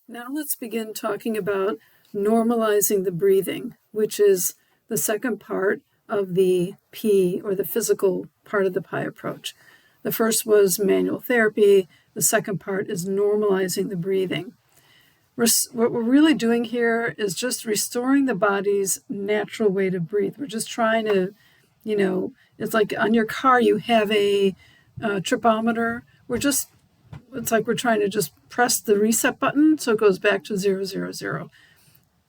Now let's begin talking about normalizing the breathing, which is the second part of the P, or the physical part of the P.I.E approach. The first was manual therapy. The second part is normalizing the breathing. What we're really doing here is just restoring the body's natural way to breathe. We're just trying to, it's like on your car you have a tripometer. It's like we're trying to just press the reset button so it goes back to 000.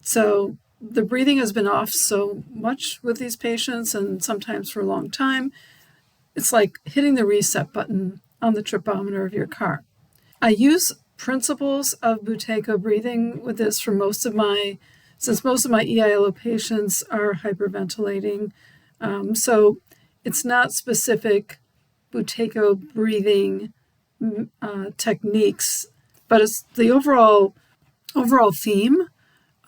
So the breathing has been off so much with these patients, and sometimes for a long time. It's like hitting the reset button on the tripometer of your car. I use principles of Buteyko breathing with this since most of my EILO patients are hyperventilating. So it's not specific Buteyko breathing techniques, but it's the overall theme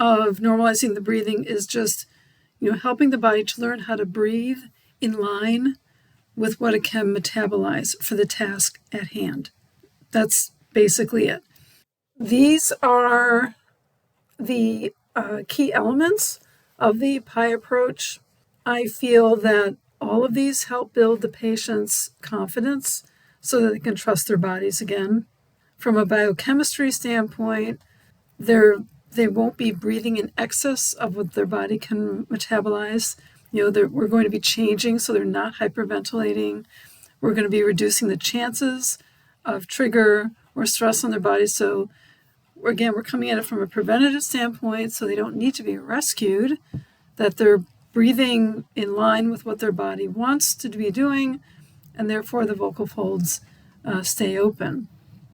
of normalizing the breathing is just, helping the body to learn how to breathe in line with what it can metabolize for the task at hand. That's basically it. These are the key elements of the P.I.E approach. I feel that all of these help build the patient's confidence so that they can trust their bodies again. From a biochemistry standpoint, they won't be breathing in excess of what their body can metabolize. We're going to be changing so they're not hyperventilating. We're going to be reducing the chances of trigger or stress on their body. So again, we're coming at it from a preventative standpoint, so they don't need to be rescued, that they're breathing in line with what their body wants to be doing, and therefore the vocal folds stay open.